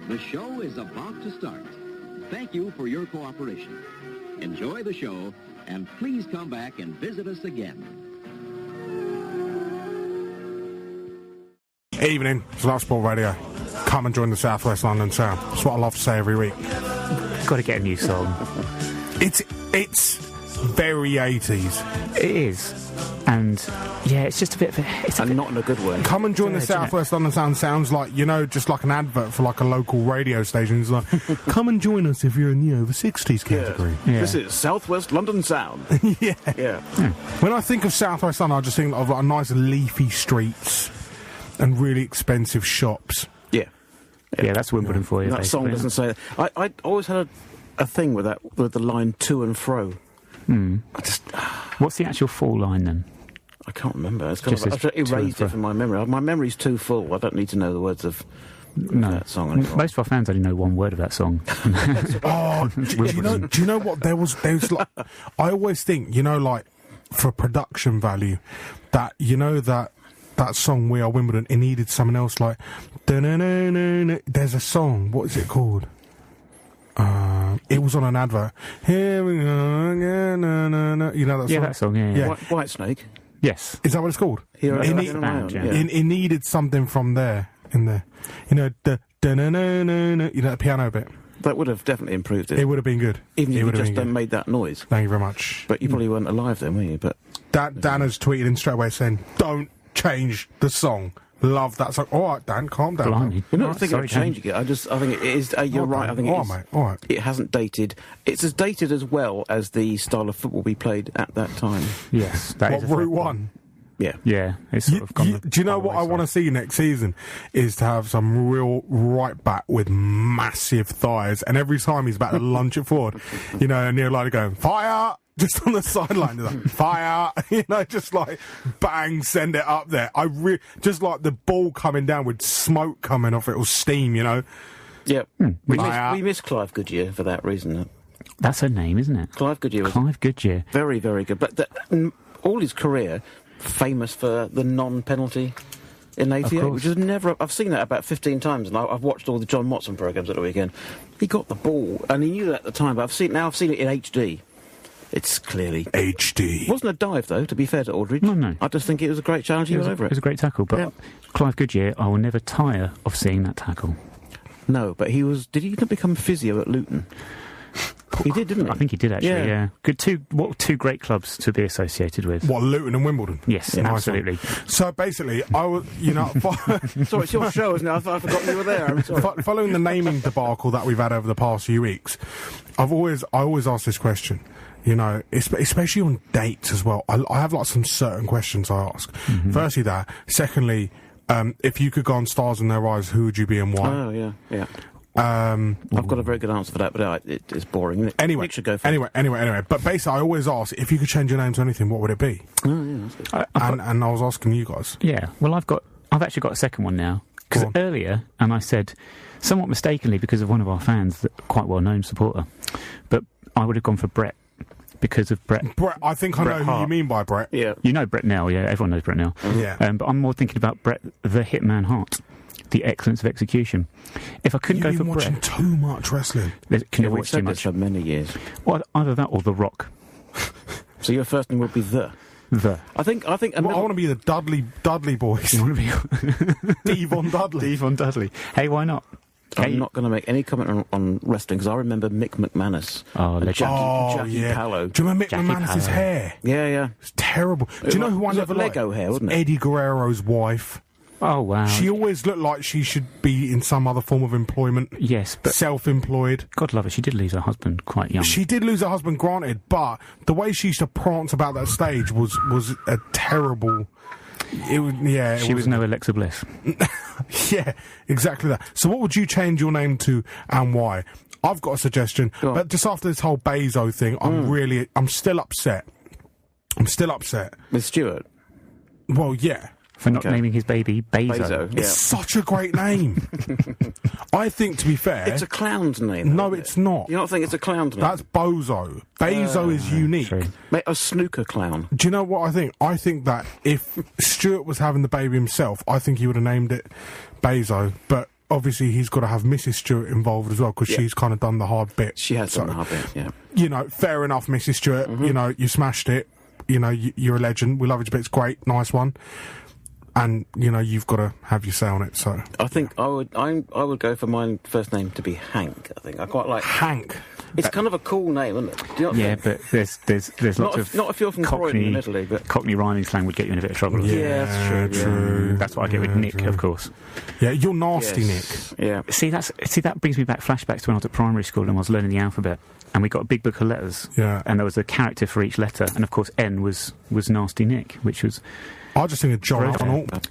The show is about to start. Thank you for your cooperation. Enjoy the show, and please come back and visit us again. Evening, it's Love Sport Radio. Come and join the South West London Sound. That's what I love to say every week. Got to get a new song. It's very 80s. It is. And, yeah, it's just a bit of a... It's and not in a good way. Come and join the South West London Sound sounds like, you know, just like an advert for like a local radio station. It's like, come and join us if you're in the over 60s category. Yeah. This is South West London Sound. Yeah. When I think of South West London, I just think of like nice leafy streets and really expensive shops. Yeah, that's Wimbledon for you. That song doesn't say that. I always had a thing with that, with the line to and fro. What's the actual full line then? I can't remember. It's kind of, I've erased it from my memory. My memory's too full. I don't need to know the words of that song anymore. Most of our fans only know one word of that song. Do you know what? There was like, I always think, you know, like, for production value, that, you know, that song We Are Wimbledon, it needed someone else like, there's a song, what is it called? It was on an advert. Here we go, you know that song? Yeah, that song, yeah. White Snake? Yes. Is that what it's called? It needed something from there, in there. You know, the piano bit. That would have definitely improved it. It would have been good. Even if you just made that noise. Thank you very much. But you probably weren't alive then, were you? But Dan has tweeted in straight away saying, don't change the song. Love that song. All right, Dan, calm down. Blimey. You're not thinking of changing it. I think it is. You're right. I think it hasn't dated. It's as dated as well as the style of football we played at that time. Yes. What, Route 1? Yeah. Yeah. It's sort of gone do you know what I want to see next season? Is to have some real right back with massive thighs, and every time he's about to lunge it forward, you know, and you're like going, fire! Just on the sideline, like, fire, you know, just like, bang, send it up there. Just like the ball coming down with smoke coming off it, or steam, you know. Yeah, we miss Clive Goodyear for that reason. That's her name, isn't it? Clive Goodyear. Clive Goodyear. Very, very good. But all his career, famous for the non-penalty in 88, which is never... I've seen that about 15 times, and I've watched all the John Motson programmes at the weekend. He got the ball, and he knew that at the time, but I've seen it in HD. It's clearly... HD. It wasn't a dive, though, to be fair to Aldridge. No. I just think it was a great challenge. He went over it. It was a great tackle, but Clive Goodyear, I will never tire of seeing that tackle. No, but did he become physio at Luton? He did, didn't he? I think he did, actually, yeah. Good two great clubs to be associated with. What, Luton and Wimbledon? Yes, absolutely. So basically, I was, you know... Sorry, it's your show, isn't it? I forgot you were there. I'm sorry. Following the naming debacle that we've had over the past few weeks, I always ask this question. You know, especially on dates as well. I have like some certain questions I ask. Firstly, that. Secondly, if you could go on Stars in Their Eyes, who would you be and why? Oh, yeah. I've got a very good answer for that, but it's boring, isn't it? Anyway, Nick should go for it. Anyway. But basically, I always ask, if you could change your name to anything, what would it be? Oh, yeah, that's good. And I was asking you guys. Yeah, well, I've actually got a second one now. Because earlier, and I said, somewhat mistakenly, because of one of our fans, quite well-known supporter, but I would have gone for Brett. Because of Brett. I think I know who you mean by Brett. Yeah. You know Brett Nell, yeah. Everyone knows Brett Nell. Yeah. But I'm more thinking about Brett the Hitman Hart. The excellence of execution. If I couldn't go for Brett... You've been watching too much wrestling. Can you watch too much? For many years. Well, either that or The Rock. So your first name would be The. I think. I want to be the Dudley boys. You want to be Devon Dudley. Devon Dudley. Hey, why not? I'm not going to make any comment on wrestling because I remember Mick McManus. Jackie Pallow. Do you remember Mick McManus's hair? Yeah. It's terrible. Do you know who I never liked? Lego hair, wasn't it? Eddie Guerrero's wife. Oh, wow. She always looked like she should be in some other form of employment. Yes, but... Self-employed. God love her, she did lose her husband quite young. She did lose her husband, granted, but the way she used to prance about that stage was a terrible... She was no Alexa Bliss. Yeah, exactly that. So what would you change your name to and why? I've got a suggestion, but just after this whole Bezo thing, I'm still upset. With Stuart? Well, yeah. For not naming his baby Bezo. It's such a great name. I think, to be fair... It's a clown's name. No, it's not. You don't think it's a clown's name? That's Bozo. Bezo is unique. True. Mate, a snooker clown. Do you know what I think? I think that if Stuart was having the baby himself, I think he would have named it Bezo. But obviously he's got to have Mrs. Stewart involved as well, because she's kind of done the hard bit. She has done the hard bit, yeah. You know, fair enough, Mrs. Stewart. You know, you smashed it. You know, you're a legend. We love you, but it's great. Nice one. And, you know, you've got to have your say on it, so... I think I would go for my first name to be Hank, I think. I quite like... Hank. It's kind of a cool name, isn't it? Do you not think? But there's lots of... Not if you're from Croydon in Italy, but... Cockney rhyming slang would get you in a bit of trouble. Yeah, that's true. Yeah. That's what I get with Nick, of course. Yeah, you're nasty, Nick. Yeah. See, that brings me back flashbacks to when I was at primary school and I was learning the alphabet. And we got a big book of letters. Yeah. And there was a character for each letter. And, of course, N was Nasty Nick, which was... I just think of John Arnold. Of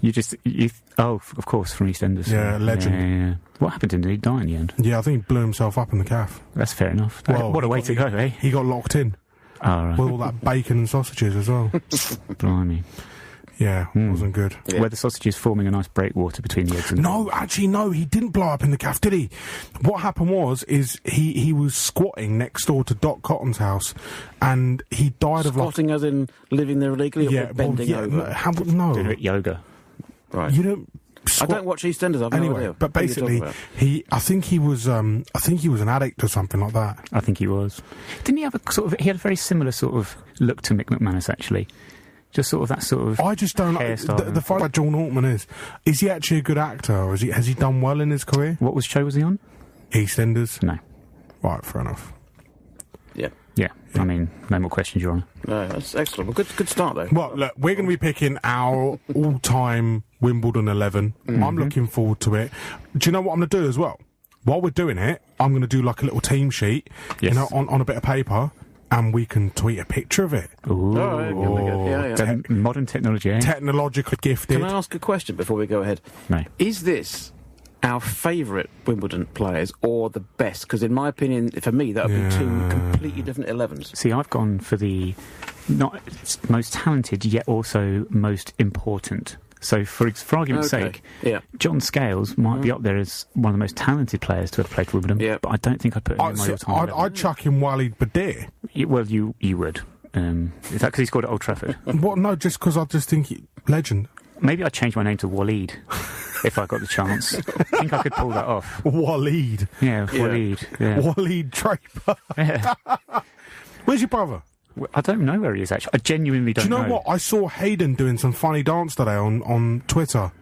course, from EastEnders. Yeah, legend. Yeah. What happened to him? Did he die in the end? Yeah, I think he blew himself up in the calf. That's fair enough. Well, what a way to go, eh? He got locked in. Oh, right. With all that bacon and sausages as well. Blimey. Yeah, wasn't good. Yeah. Were the sausages forming a nice breakwater between the eggs and... No, actually, no, he didn't blow up in the calf, did he? What happened is he was squatting next door to Doc Cotton's house, and he died of... Squatting as in living there illegally, or bending over? No. Doing it yoga. Right. You don't... I don't watch EastEnders, I've no idea. But basically, I think he was an addict or something like that. I think he was. Didn't he have he had a very similar sort of look to Mick McManus, actually? Just sort of that sort of... I just don't know. The fight about John Altman is he actually a good actor, or has he done well in his career? What show was he on? EastEnders? No. Right, fair enough. Yeah. I mean, no more questions, Your Honour. No, that's excellent. Well, good start, though. Well, look, we're going to be picking our all-time Wimbledon 11. I'm looking forward to it. Do you know what I'm going to do as well? While we're doing it, I'm going to do like a little team sheet, you know, on a bit of paper, and we can tweet a picture of it. Ooh. Yeah. Modern technology, eh? Technologically gifted. Can I ask a question before we go ahead? No. Is this our favourite Wimbledon players or the best? Because in my opinion, for me, that would be two completely different 11s. See, I've gone for the not most talented, yet also most important. So, for argument's sake, John Scales might be up there as one of the most talented players to have played for Wimbledon, but I don't think I'd put him in my all-time. I'd chuck in Walid Badir. Well, you would. Is that because he scored at Old Trafford? What? No, just because I just think legend. Maybe I'd change my name to Walid if I got the chance. I think I could pull that off. Walid. Yeah, Walid. Yeah. Walid Draper. Yeah. Where's your brother? I don't know where he is, actually. I genuinely don't know. Do you know what? I saw Hayden doing some funny dance today on Twitter,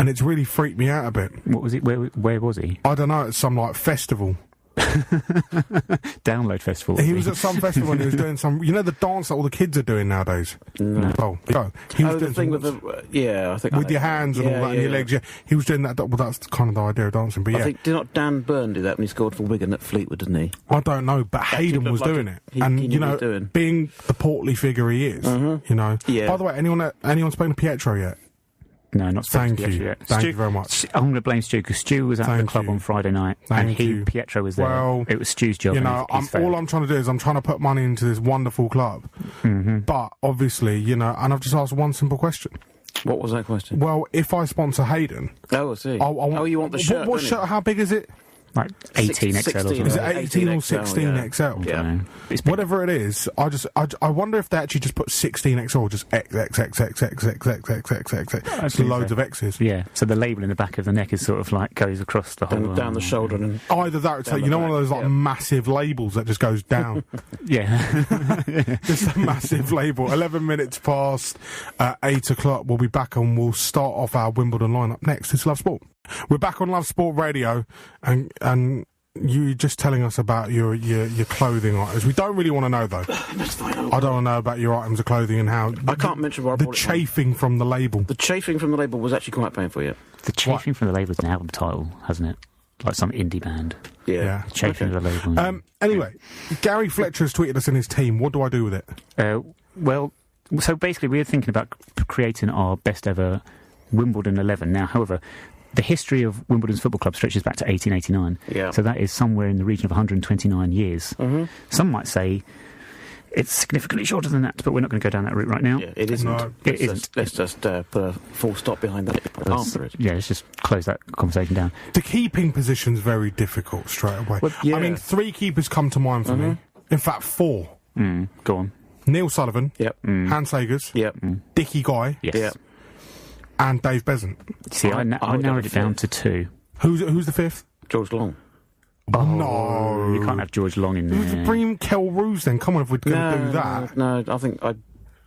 and it's really freaked me out a bit. What was it? Where was he? I don't know. It's some, like, festival. Download festival. He was at some festival and he was doing some... You know the dance that all the kids are doing nowadays? No. Oh, he was doing the thing with the... I think... With your hands and all that and your legs, He was doing that. Well, that's kind of the idea of dancing, but I think, did not Dan Byrne do that when he scored for Wigan at Fleetwood, didn't he? I don't know, but Hayden was doing it. And, you know, being the portly figure he is, you know... By the way, anyone spoken to Pietro yet? No, not Thank you. Thank you very much. I'm going to blame Stu, because Stu was at the club on Friday night, and Pietro was there. Well, it was Stu's job. You know, all I'm trying to do is I'm trying to put money into this wonderful club. But, obviously, you know, and I've just asked one simple question. What was that question? Well, if I sponsor Hayden... Oh, I see. You want the shirt, What shirt? How big is it? Like 18 XL or something. Is it 18 or 16 XL? Yeah. Whatever it is, I wonder if they actually just put 16 XL or just XXXXXXXXXX. Loads of X's. Yeah, so the label in the back of the neck is sort of like goes across the whole... down the shoulder and... Either that or it's like, you know, one of those like massive labels that just goes down. Just a massive label. 11 minutes past 8 o'clock. We'll be back and we'll start off our Wimbledon lineup next. It's Love Sport. We're back on Love Sport Radio, and you just telling us about your clothing items. We don't really want to know, though. That's fine. I don't want to know about your items of clothing and how... I can't mention what I bought. The chafing from the label. The chafing from the label was actually quite painful, yeah. The chafing from the label is an album title, hasn't it? Like some indie band. Yeah. Chafing from the label. Anyway, Gary Fletcher has tweeted us in his team. What do I do with it? Well, so basically we're thinking about creating our best ever Wimbledon 11. Now, however... The history of Wimbledon's football club stretches back to 1889. Yeah. So that is somewhere in the region of 129 years. Some might say it's significantly shorter than that, but we're not going to go down that route right now. Yeah, it isn't. No, let's just put a full stop behind that after it. Yeah, let's just close that conversation down. The keeping position's very difficult straight away. Well, yeah. I mean, 3 keepers come to mind for me. In fact, 4. Go on. Neil Sullivan. Yep. Hans Sagers. Yep. Dickie Guy. Yes. Yep. And Dave Besant. See, I narrowed it down to 2. Who's the fifth? George Long. Oh, no. You can't have George Long in there. Bring in Kel Roos then. Come on, if we're going to do that. No, I think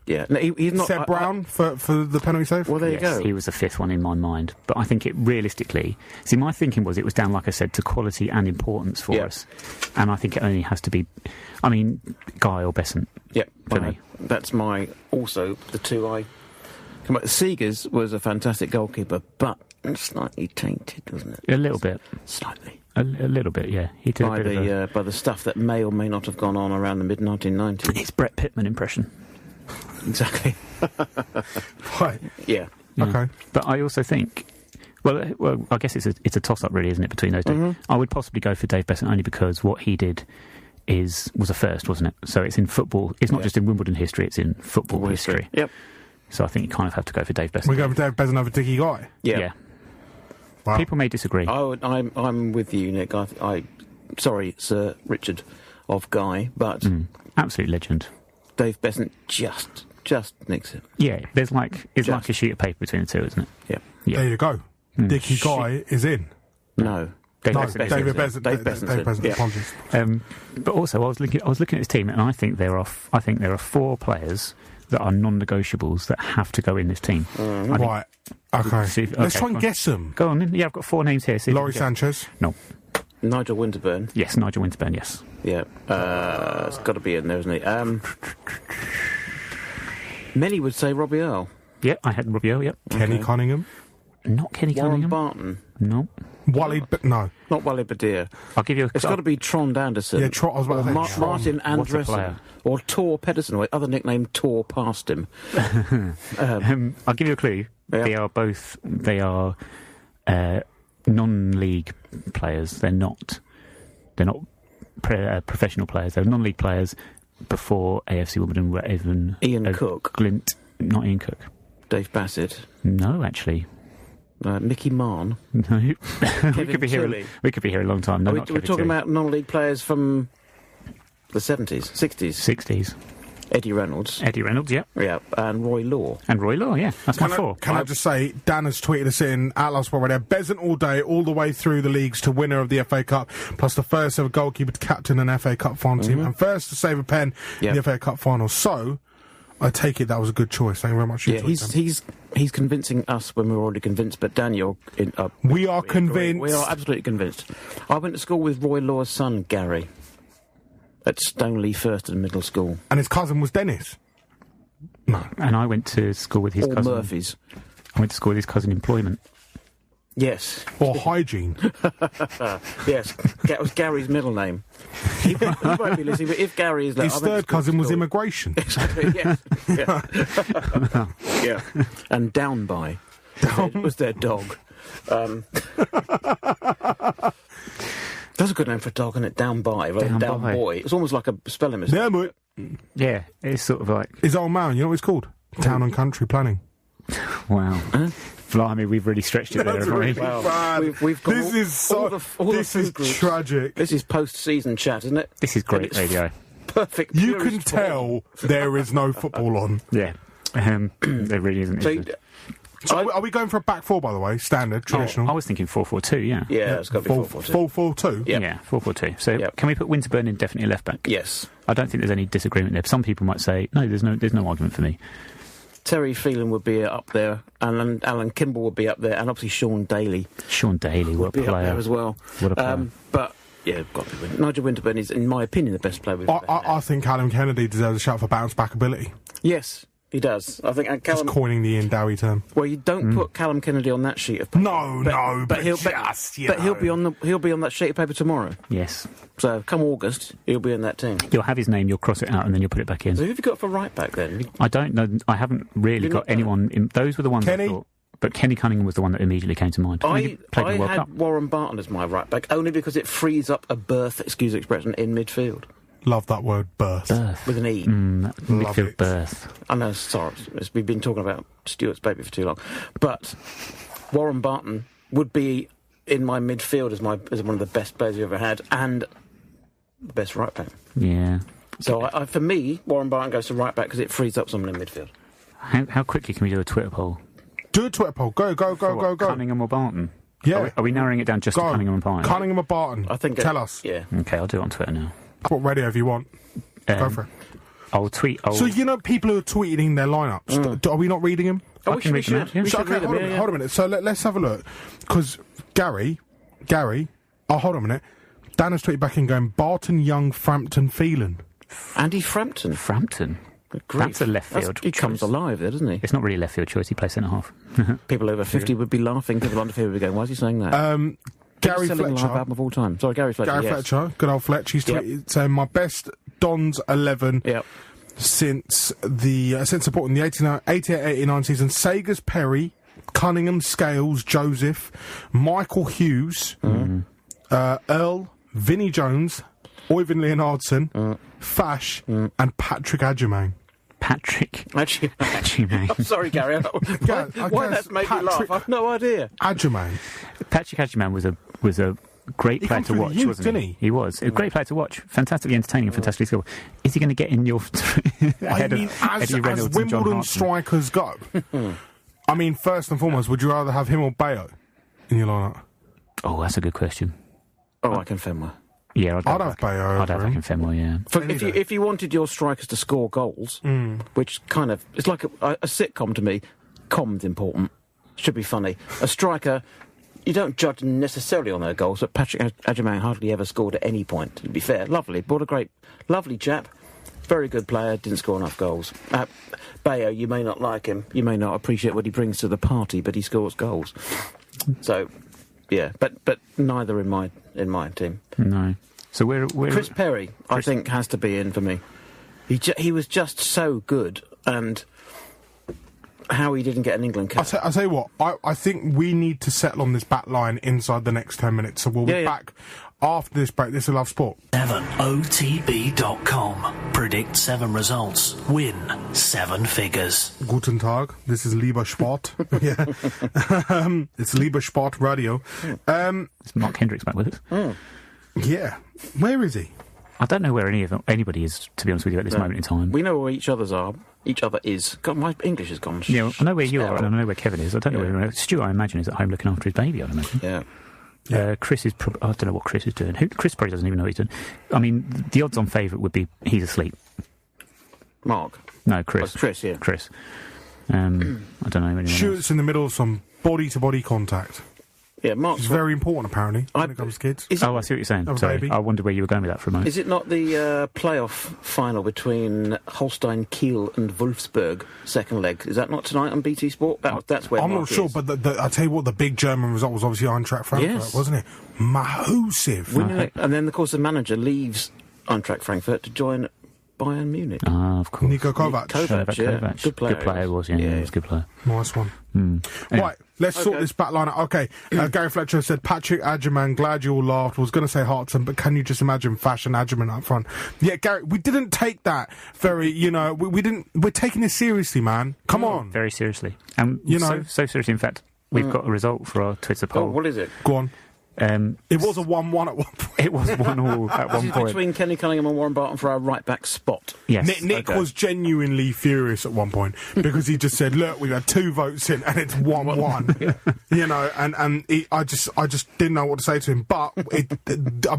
yeah. No, he's not... Seb Brown for the penalty save? Well, there you go. He was the fifth one in my mind. But I think it realistically... See, my thinking was it was down, like I said, to quality and importance for us. And I think it only has to be... I mean, Guy or Besant. Yep. For me. That's also the two I... Seegers was a fantastic goalkeeper, but slightly tainted, wasn't it? A little bit. Slightly. A little bit, yeah. He did by the stuff that may or may not have gone on around the mid-1990s. His Brett Pittman impression. Exactly. Right. Yeah. Okay. But I also think... Well, I guess it's a toss-up, really, isn't it, between those two? Mm-hmm. I would possibly go for Dave Besant only because what he did was a first, wasn't it? So it's in football. It's not just in Wimbledon history, it's in football history. Yep. So I think you kind of have to go for Dave Besant. We go for Dave Besant over Dickie Guy? Yeah. Wow. People may disagree. I'm with you, Nick. Sorry, Sir Richard of Guy, but... absolute legend. Dave Besant just nicks it. Yeah, it's like a sheet of paper between the two, isn't it? Yeah. There you go. Dickie Guy is in. No. David Besant. Yeah. Apologies. But also, I was looking at his team, and I think there are 4 players that are non-negotiables that have to go in this team. Right. Okay. Let's try and guess them. Go on. Yeah, I've got 4 names here. Laurie Sanchez. No. Nigel Winterburn. Yes, Nigel Winterburn. Yes. Yeah. It's got to be in there, isn't it? Many would say Robbie Earle. Yeah, I had Robbie Earle. Yep. Kenny Cunningham. Not Kenny Warren Cunningham. Barton. No. No. Not Wally Badir. I'll give you. It's got to be Trond Anderson. Yeah, I was about to say Trond. Martin Andresen. Or Tor Pedersen, or other nickname Tor past him. I'll give you a clue. Yeah. They are non-league players. They're not professional players. They're non-league players before AFC Wimbledon were even... Ian Cook. Glint. Not Ian Cook. Dave Bassett. No, actually. Mickey Mann. No. we could be Tilly. here a long time. No, we're talking about non-league players from the 70s, 60s. 60s. Eddie Reynolds. Yep. Yeah, and Roy Law. Yeah. That's my 4. Can I just say, Dan has tweeted us in at Love Sport Radio. Besant all day, all the way through the leagues to winner of the FA Cup, plus the first ever goalkeeper to captain an FA Cup final team, and first to save a pen in the FA Cup final. So, I take it that was a good choice. Thank you very much. He's convincing us when we're already convinced, but Daniel... we are convinced. We are absolutely convinced. I went to school with Roy Law's son, Gary, at Stoneleigh First and Middle School. And his cousin was Dennis? No. And I went to school with his cousin... Murphy's. I went to school with his cousin Employment. Yes. Or Hygiene. Yes. That was Gary's middle name. He won't be listening, but if Gary is... His third cousin was Immigration. Exactly, yes. Yeah. And Downby was their dog. That's a good name for a dog, isn't it? Downby, rather than Downboy. It's almost like a spelling mistake. Yeah, mate. Yeah, it's sort of like... His old man, you know what it's called? Town and Country Planning. Wow. Blimey, we've really stretched it there, haven't we? Wow. We've got this is tragic. This is post-season chat, isn't it? This is great radio. Perfect. You can tell there is no football on. Yeah. There really isn't. So are we going for a back 4, by the way? Standard, traditional? I was thinking 4-4-2, yeah. Yeah, it's got to be 4-4-2. 4-4-2? Yeah, 4-4-2. So can we put Winterburn in definitely left back? Yes. I don't think there's any disagreement there. Some people might say, no, there's no argument for me. Terry Phelan would be up there, and Alan Kimball would be up there, and obviously Sean Daly. What a player. Up there as well. What a player. But, yeah, got to be Nigel Winterburn is, in my opinion, the best player we've ever had. I think Callum Kennedy deserves a shout for bounce-back ability. Yes, he does. I think Callum... Just coining the Ian Dowie term. Well, you don't put Callum Kennedy on that sheet of paper. But he'll be on that sheet of paper tomorrow. Yes. So, come August, he'll be in that team. You'll have his name, you'll cross it out, and then you'll put it back in. So who have you got for right back, then? I don't know. I haven't really got anyone... Those were the ones Kenny? I thought... But Kenny Cunningham was the one that immediately came to mind. I had Warren Barton as my right back, only because it frees up a berth, excuse the expression, in midfield. Love that word, berth. With an E. Midfield berth. I know, sorry. We've been talking about Stuart's baby for too long. But Warren Barton would be in my midfield as one of the best players we've ever had, and the best right back. Yeah. So for me, Warren Barton goes to right back because it frees up someone in midfield. How quickly can we do a Twitter poll? Do a Twitter poll. Go. Cunningham or Barton? Yeah. Are we narrowing it down just to Cunningham and Barton? Cunningham and Barton. I think. Tell us. Yeah. Okay, I'll do it on Twitter now. What radio if you want. Go for it. I'll tweet. So people who are tweeting their lineups, are we not reading them? Oh, we should read them. Hold a minute. So let's have a look. Because Gary, hold on a minute. Dan has tweeted back in going, Barton, Young, Frampton, Phelan. Andy Frampton. Frampton? That's a left field He comes alive there, doesn't he? It's not really a left field choice. He plays centre-half. People over 50 would be laughing. People under 50 would be going, why is he saying that? Gary Fletcher. Live album of all time. Sorry, Gary Fletcher. Gary Fletcher. Good old Fletch. He's tweeted saying, my best Dons 11 since supporting the 88-89 season. Sagers, Perry, Cunningham, Scales, Joseph, Michael Hughes, Earl, Vinnie Jones, Oyvind Leonardson, Fash, and Patrick Adjumang. Patrick. Adjumang. I'm sorry, Gary. Why that's made me laugh? I've no idea. Adjumang. Patrick Adjumang was a great player to watch, wasn't he? He was a great player to watch. Fantastically entertaining and fantastically skillful. Is he going to get in your ahead of Eddie Reynolds as Wimbledon strikers go? I mean, first and foremost, would you rather have him or Bayo in your lineup? Oh, that's a good question. Oh, I can Fenway. Yeah, I'd have Bayo. I'd have Fenway, yeah. If you wanted your strikers to score goals, which kind of... It's like a sitcom to me. Com's important. Should be funny. A striker, you don't judge necessarily on their goals, but Patrick Adjumang hardly ever scored at any point, to be fair. Lovely. Brought a great... Lovely chap. Very good player. Didn't score enough goals. Bayo, you may not like him. You may not appreciate what he brings to the party, but he scores goals. So... Yeah, but neither in my team. No. So we're Chris Perry, I think, has to be in for me. He was just so good, and how he didn't get an England cap. I'll tell you what, I think we need to settle on this back line inside the next 10 minutes, so we'll be back after this break. This is Love Sport. 7otb.com. Predict 7 results. Win 7 figures. Guten Tag. This is Lieber Sport. Yeah. It's Lieber Sport Radio. Is Mark Hendricks back with us? Yeah. Where is he? I don't know where anybody is, to be honest with you, at this moment in time. We know where each other is. God, my English has gone. Yeah, I know where you are, and I know where Kevin is. I don't know where Stuart, I imagine, is at home looking after his baby, I'd imagine. Yeah. Chris is... I don't know what Chris is doing. Chris probably doesn't even know what he's doing. I mean, the odds-on favourite would be he's asleep. Mark? No, Chris. Oh, Chris, yeah. Chris. I don't know anyone Shoots in the middle of some body-to-body contact. Yeah, Mark's... It's very important, apparently, when it comes to kids. I see what you're saying. Sorry, baby. I wondered where you were going with that for a moment. Is it not the playoff final between Holstein Kiel and Wolfsburg, second leg? Is that not tonight on BT Sport? That's where I'm Mark not sure, is. but I tell you what, the big German result was obviously Eintracht Frankfurt, wasn't it? Massive. And then, of course, the manager leaves Eintracht Frankfurt to join Bayern Munich. Ah, of course. Niko Kovac. Kovac. Good player. Good player, was, yeah. He was a good player. Nice one. Anyway. Right, let's sort this back line out. Okay, Gary Fletcher said, Patrick Adjumang, glad you all laughed. Was going to say Hartson, but can you just imagine Fashion Adjumang up front? Yeah, Gary, we didn't take that very, we didn't, we're taking this seriously, man. Come on. Very seriously. And, so seriously, in fact, we've got a result for our Twitter poll. Oh, what is it? Go on. It was a 1-1 at one point. It was 1-1 at one point. Between Kenny Cunningham and Warren Barton for our right-back spot. Yes. Nick was genuinely furious at one point because he just said, look, we've had 2 votes in and it's 1-1. I just didn't know what to say to him. But I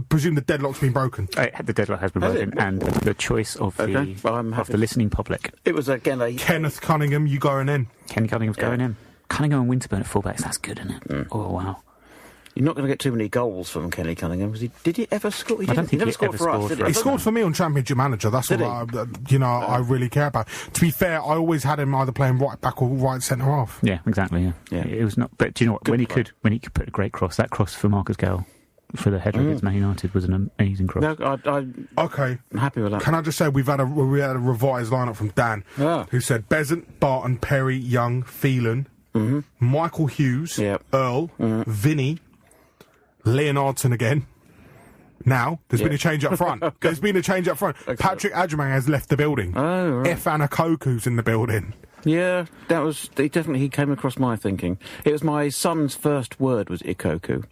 presume the deadlock's been broken. The deadlock has been broken, and the choice of the listening public. It was, again, Kenneth Cunningham, you going in. Kenny Cunningham's going in. Cunningham and Winterburn at fullbacks, that's good, isn't it? Oh, wow. You're not going to get too many goals from Kenny Cunningham. Did he ever score? He never scored for us, did he? He scored for me on Championship Manager. That's what I really care about. To be fair, I always had him either playing right back or right centre half. Yeah, exactly. Yeah. It was not. But do you know what? When he could put a great cross, that cross for Marcus Gale for the header against Man United was an amazing cross. Okay, I'm happy with that. Can I just say we had a revised lineup from Dan, who said Besant, Barton, Perry, Young, Phelan, Michael Hughes, Earl, Vinny. Leonardson again. Now, there's been a change up front. Okay. Patrick Adjumang has left the building. Oh, right. Efan Akoku's in the building. Yeah, he came across my thinking. It was my son's first word was Ikoku.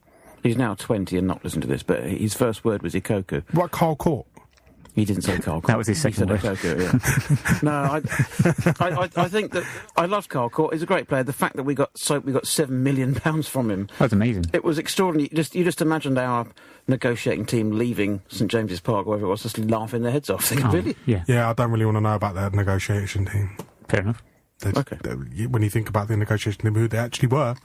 He's now 20 and not listened to this, but his first word was Ikoku. What, Carl Court? He didn't say Carl Court. That was his second word. Yeah. No, I think that I loved Carl Court. He's a great player. The fact that we got £7 million from him. That's amazing. It was extraordinary. You just imagined our negotiating team leaving St James's Park, wherever it was, just laughing their heads off. Thinking, really? Yeah, I don't really want to know about that negotiation team. Fair enough. When you think about the negotiation team, who they actually were.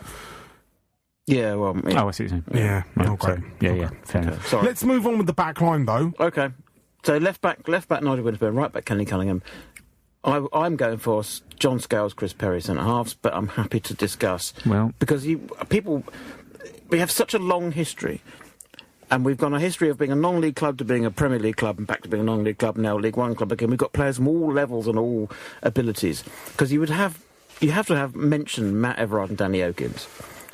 Yeah, well... Yeah. Oh, I see what you're saying. Yeah, right, great. Yeah, fair enough. Sorry. Let's move on with the back line, though. Okay. So left back Nigel Winterburn, right back Kenny Cunningham. I'm going for John Scales, Chris Perry, centre halves, but I'm happy to discuss. Well... Because we have such a long history, and we've gone a history of being a non-league club to being a Premier League club, and back to being a non-league club, now a League One club again. We've got players from all levels and all abilities. Because you have to have mentioned Matt Everard and Danny Oakins,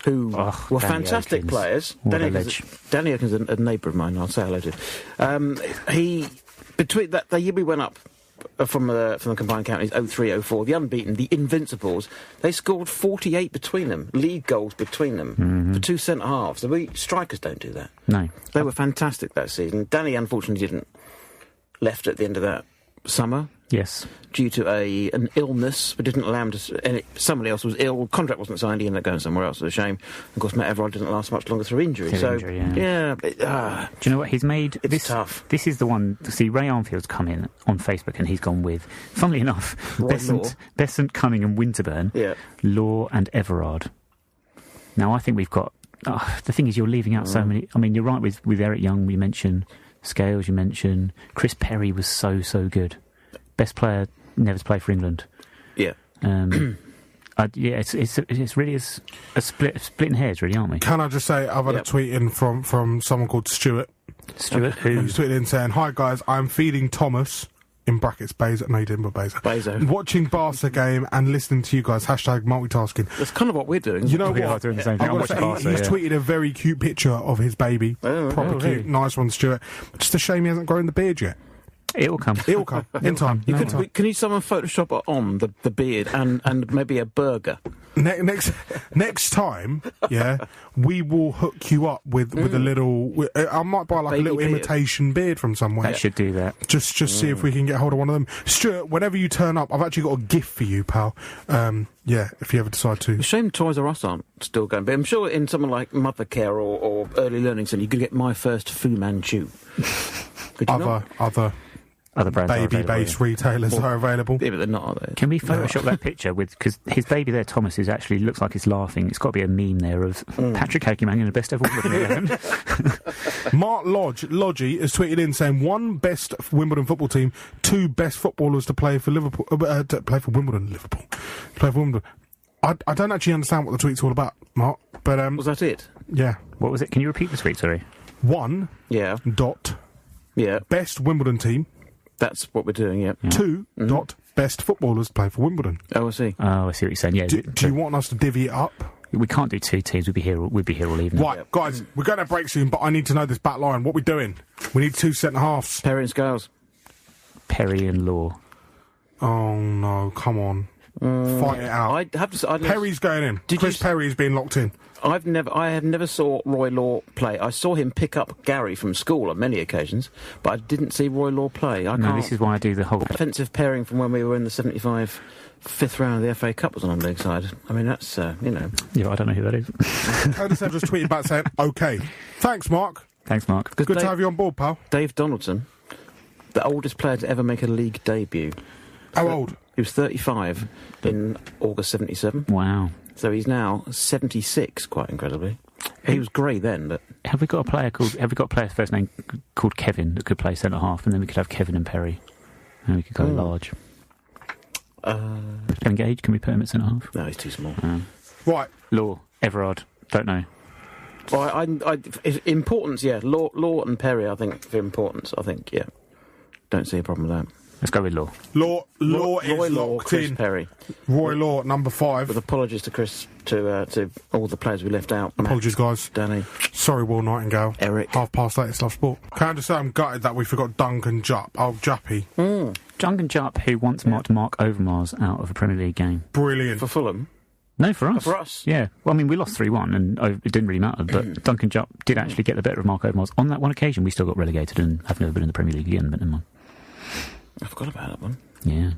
who were fantastic players. Danny Oakins is a neighbour of mine. I'll say hello to. Between that the year we went up from the combined counties, 03-04, the unbeaten, the Invincibles, they scored 48 between them, league goals between them, for two centre halves. Strikers don't do that. No, they were fantastic that season. Danny unfortunately didn't. Left at the end of that summer. Yes. Due to an illness, but didn't allow him to... And somebody else was ill, contract wasn't signed, he ended up going somewhere else. It was a shame. Of course, Matt Everard didn't last much longer through injury. Do you know what he's made? It's tough. This is the one... See, Ray Armfield's come in on Facebook and he's gone with, funnily enough, Besant, Cunningham, Winterburn, Law and Everard. Now, I think we've got... the thing is, you're leaving out so many... I mean, you're right with Eric Young, we mentioned Scales, you mentioned... Chris Perry was so good. Best player never to play for England. Yeah. It's really a splitting hairs, really, aren't we? Can I just say, I've had a tweet in from someone called Stuart. Stuart, who's tweeted in saying, "Hi guys, I'm feeding Thomas." In brackets, Beza. No, he didn't, but Beza. Watching Barca game and listening to you guys. Hashtag multitasking. That's kind of what we're doing. You know we what? are doing the same thing. He's tweeted a very cute picture of his baby. Proper cute. Really? Nice one, Stuart. Just a shame he hasn't grown the beard yet. It'll come. It'll come. In time. Can you someone Photoshop on the beard and maybe a burger? Next time, we will hook you up with a little... I might buy like baby a little beard. Imitation beard from somewhere. I should do that. Just see if we can get hold of one of them. Stuart, whenever you turn up, I've actually got a gift for you, pal. If you ever decide to. It's a shame Toys R Us aren't still going, but I'm sure in something like Mothercare or Early Learning Centre, you could get My First Fu Manchu. Other brands baby-based retailers are available. Yeah, but they're not, are they? Can we Photoshop that picture because his baby there, Thomas, is actually looks like he's laughing. It's got to be a meme there of Patrick Hageman in the best ever Wimbledon 11. Mark Lodgy has tweeted in saying 1 best Wimbledon football team, 2 best footballers to play for Liverpool, to play for Wimbledon. I don't actually understand what the tweet's all about, Mark. But was that it? Yeah. What was it? Can you repeat the tweet? Sorry. 1. Yeah. Dot. Yeah. Best Wimbledon team. That's what we're doing, yeah. 2. Dot best footballers play for Wimbledon. Oh, I see. Oh, I see what you're saying. Yeah. Do you want us to divvy it up? We can't do 2 teams. We'd be here all evening. Right, guys, we're going to break soon, but I need to know this back line. What are we doing? We need 2 centre halves. Perry and Scales. Perry and Law. Oh no! Come on, fight it out. I have to say, Perry's going in. Chris Perry's being locked in. I have never saw Roy Law play. I saw him pick up Gary from school on many occasions, but I didn't see Roy Law play. This is why I do the whole offensive pairing from when we were in the 75 5th round of the FA Cup was on league side. I mean, that's Yeah, I don't know who that is. Curtis just tweeted back saying, "Okay, thanks, Mark. Thanks, Mark. Good to have you on board, pal." Dave Donaldson, the oldest player to ever make a league debut. How old? He was 35 in August 77. Wow. So he's now 76, quite incredibly. He was great then, but... Have we got a player's first name called Kevin that could play centre-half, and then we could have Kevin and Perry, and we could go large? Kevin Gage, can we put him at centre-half? No, he's too small. Right. Law, Everard, don't know. Well, importance, yeah. Law and Perry, I think, for importance, yeah. Don't see a problem with that. Let's go with Law. Law is Roy Law, locked Chris in. Perry. Roy Law, number 5. With apologies to Chris, to all the players we left out. Apologies, guys. Danny. Sorry, Will Nightingale. Eric. 8:30, Love Sport. Can I just say I'm gutted that we forgot Duncan Jupp. Oh, Juppy. Duncan Jupp, who once marked Mark Overmars out of a Premier League game. Brilliant. For Fulham? No, for us. For us? Yeah. Well, I mean, we lost 3-1, and it didn't really matter, but Duncan Jupp did actually get the better of Mark Overmars. On that one occasion, we still got relegated and have never been in the Premier League again, but never mind. I forgot about that one. Yeah.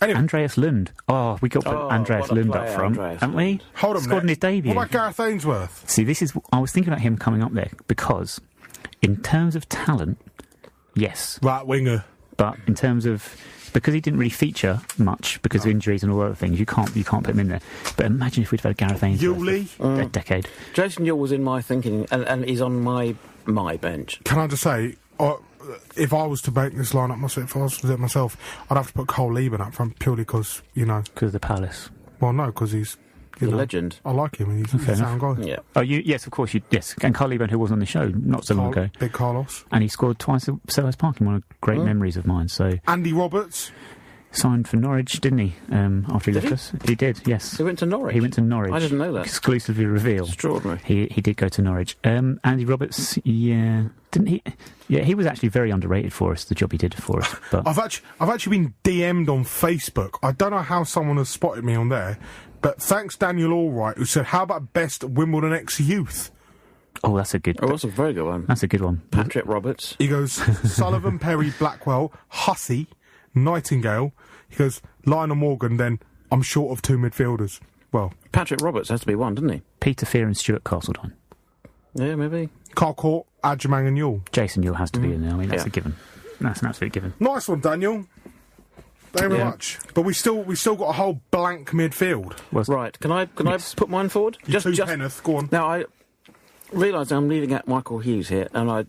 Anyway. Andreas Lund. Oh, we got Andreas Lund up front, haven't we? Hold on a minute. Scored in his debut. What about Gareth Ainsworth? See, I was thinking about him coming up there because, in terms of talent, yes. Right winger. But in terms of... Because he didn't really feature much because of injuries and all other things, you can't put him in there. But imagine if we'd had Gareth Ainsworth a decade. Jason Yuill was in my thinking, and he's on my bench. Can I just say... if I was to make this lineup myself, if I was to do it myself, I'd have to put Cole Lieben up front purely because, Because of the Palace. Well, no, because he's... a legend. I like him, and he's a sound guy. Yeah. Oh, yes, of course, yes. And Carl Lieben, who was on the show not so long ago. Big Carlos. And he scored twice at Selhurst Park in one of the great memories of mine. So Andy Roberts. Signed for Norwich, didn't he, after he left us? He did, yes. He went to Norwich? He went to Norwich. I didn't know that. Exclusively revealed. Extraordinary. He did go to Norwich. Andy Roberts, yeah... Didn't he? Yeah, he was actually very underrated for us, the job he did for us. But I've actually been DM'd on Facebook. I don't know how someone has spotted me on there, but thanks Daniel Allwright, who said, how about best Wimbledon X youth? Oh, that's a good... Oh, that's a very good one. That's a good one. Patrick Roberts. He goes, Sullivan, Perry, Blackwell, Hussey, Nightingale. He goes, Lionel Morgan, then I'm short of two midfielders. Well... Patrick Roberts has to be one, doesn't he? Peter Fear and Stuart Castledine. Yeah, maybe. Carl Court, Adjumang and Yule. Jason Yule has to be in there. I mean, that's a given. That's an absolute given. Nice one, Daniel. Thank you very much. But we still got a whole blank midfield. Right. Can I put mine forward? Just Peneth, go on. Now, I realise I'm leaving out Michael Hughes here, and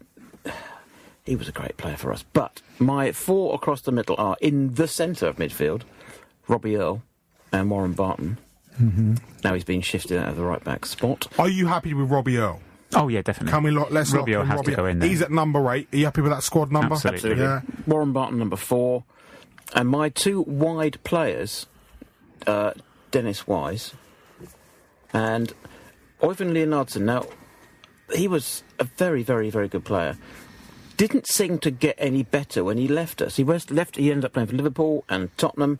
he was a great player for us. But my four across the middle are in the centre of midfield, Robbie Earle and Warren Barton. Mm-hmm. Now he's been shifted out of the right-back spot. Are you happy with Robbie Earle? Oh, yeah, definitely. Can we let's Robbie Earle has to go in there. He's at number 8. Are you happy with that squad number? Absolutely. Yeah. Warren Barton, number 4. And my two wide players, Dennis Wise and Oyvind Leonardson. Now, he was a very, very, very good player. Didn't seem to get any better when he left us. He ended up playing for Liverpool and Tottenham.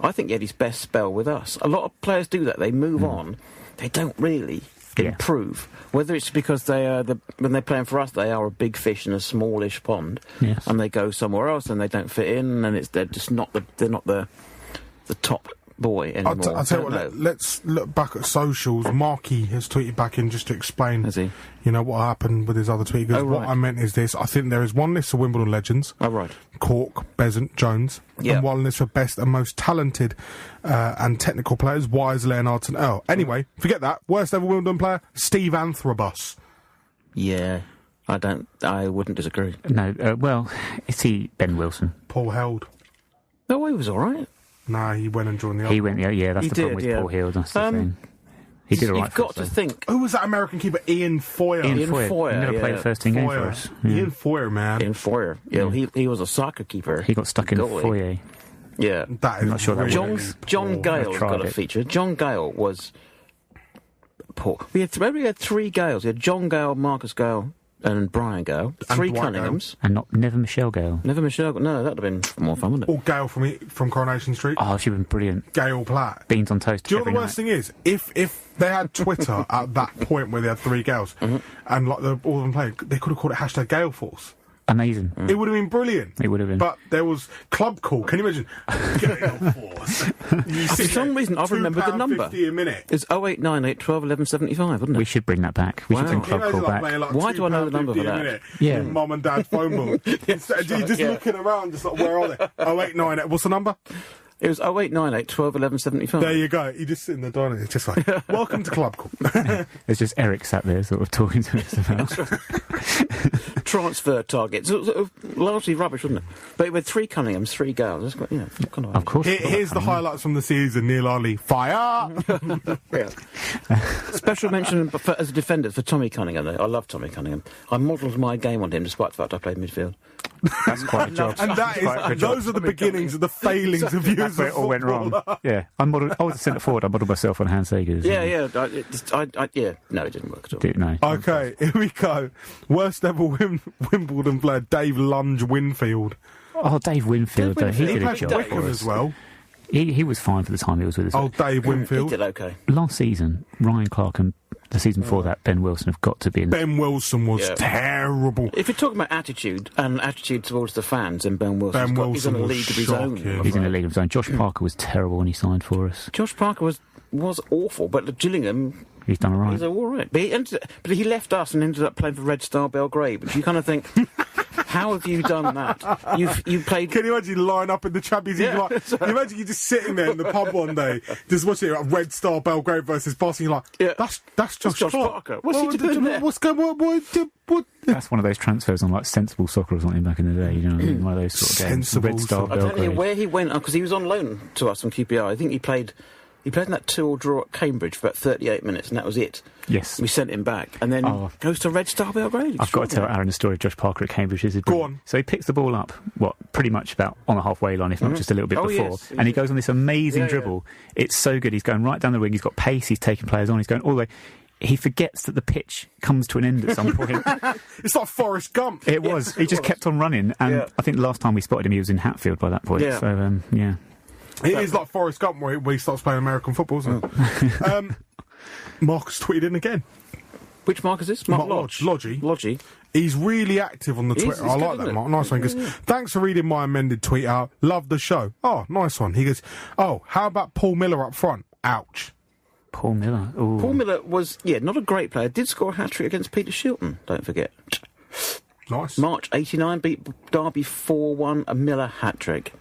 I think he had his best spell with us. A lot of players do that. They move on. They don't really improve. Whether it's because when they're playing for us, they are a big fish in a smallish pond, and they go somewhere else and they don't fit in, and they're just not the top boy anymore. I'll tell you what, let's look back at socials. Marky has tweeted back in just to explain, has he? What happened with his other tweet. Because what I meant is this: I think there is one list of Wimbledon legends. Oh, right. Cork, Besant, Jones, and one list for best and most talented and technical players: Wise, Leonard, and Earl. Anyway, forget that. Worst ever Wimbledon player: Steve Anthrobus. Yeah, I wouldn't disagree. No, well, is he Ben Wilson? Paul Held. No, he was all right. No, he went and joined the other. He went, that's the problem with Paul Hill. That's the thing. He did all right. You've got to think. Who was that American keeper? Ian Foyer. Ian Foyer. He never played the first team game for us. Yeah. Ian Foyer, man. Ian Foyer. Yeah, he was a soccer keeper. He got stuck in the foyer. Yeah. I'm not sure that John Gale got a feature. John Gale was poor. We had three Gales. We had John Gale, Marcus Gale, and Brian Gale. Three Cunninghams. And never Michelle Gale. Never Michelle Gale. No, that would have been more fun, wouldn't it? Or Gale from Coronation Street. Oh, she'd been brilliant. Gale Platt. Beans on toast. Do you know what the worst thing is? If they had Twitter at that point where they had three Gales, and all of them playing, they could have called it hashtag Gale Force. Amazing. It would have been brilliant. It would have been. But there was Club Call. Can you imagine? Gale Force. For some reason, I remember the number. £2.50 a minute. It's 0898 12 11 75, wouldn't it? We should bring that back. We should bring Club Call back. Why do I know the number for that? Yeah. Mum and Dad's phone book. You're just looking around, just like, where are they? 0898. What's the number? It was 0898 12 11 75. There you go. You just sit in the dining. It's just like, welcome to Club Call. It's just Eric sat there sort of talking to us about transfer targets. Largely rubbish, wasn't it? But with three Cunninghams, three Gales. That's kind of of course. Here's the highlights from the season. Neil Ali, fire! Special mention as a defender for Tommy Cunningham. I love Tommy Cunningham. I modelled my game on him despite the fact I played midfield. That's quite a job. And those are the beginnings of the failings of years That's where it all went wrong. Yeah, I was a centre forward. I modelled myself on Hans Sagers. No, it didn't work at all. No. Okay, here we go. Worst ever Wimbledon player, Dave Lunge Winfield. Oh, Dave Winfield, though. He did a job Wickham as well. He was fine for the time he was with us. Oh, Dave Winfield. He did okay. Last season, Ryan Clark and the season before that, Ben Wilson have got to be in. Ben Wilson was terrible. If you're talking about attitude and attitude towards the fans, then Ben Wilson he's in a league of his own. He's in a league of his own. Josh Parker was terrible when he signed for us. Josh Parker was awful, but Gillingham... He's done all right. He's all right. But he left us and ended up playing for Red Star Belgrade, which you kind of think... How have you done that? You played... Can you imagine line up in the Champions League? Like, you imagine you just sitting there in the pub one day, just watching like Red Star Belgrade versus Boston. You're like, that's Josh Parker. What's he doing there? What's going on? What? That's one of those transfers on like Sensible Soccer or something back in the day. You know, one of those sort of games. Red Star Belgrade. I don't know where he went because he was on loan to us from QPR. I think he played in that 2-2 draw at Cambridge for about 38 minutes, and that was it. Yes. We sent him back, and then goes to Red Star Belgrade. I've got to tell Aaron the story of Josh Parker at Cambridge. Go on. So he picks the ball up, pretty much about on the halfway line, if not just a little bit before, yes. and he goes on this amazing dribble. Yeah. It's so good. He's going right down the wing. He's got pace. He's taking players on. He's going all the way. He forgets that the pitch comes to an end at some point. It's like Forrest Gump. It was. He just kept on running, and I think the last time we spotted him, he was in Hatfield by that point. Yeah. So, yeah. It is like Forrest Gump where he starts playing American football, isn't it? Marcus tweeted in again. Which Mark is this? Mark Lodge. Lodgy. He's really active on the Twitter. I like that, Mark. Nice one. He goes, thanks for reading my amended tweet out. Love the show. Oh, nice one. He goes, how about Paul Miller up front? Ouch. Paul Miller. Ooh. Paul Miller was, not a great player. Did score a hat-trick against Peter Shilton, don't forget. Nice. March 89, beat Derby 4-1, a Miller hat-trick.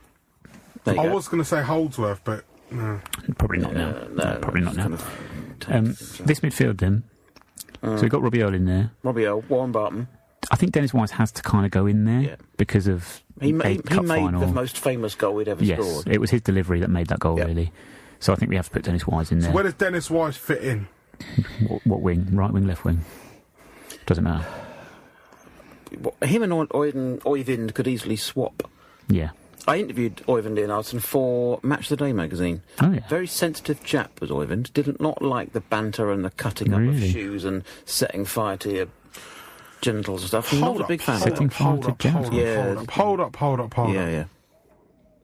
I was going to say Holdsworth, but no. Probably not now. No, probably not now. This midfield then. So we've got Robbie Earl in there. Robbie Earl, Warren Barton. I think Dennis Wise has to kind of go in there because of he made final. The most famous goal he'd ever scored. It was his delivery that made that goal, really. So I think we have to put Dennis Wise in there. So where does Dennis Wise fit in? What wing? Right wing, left wing? Doesn't matter. Him and Oyvind could easily swap. Yeah. I interviewed Oyvind Leonardson for Match of the Day magazine. Oh, yeah. Very sensitive chap was Oyvind. Did not like the banter and the cutting up of shoes and setting fire to your genitals and stuff. Not a big fan. Setting fire to genitals? Hold up. Yeah.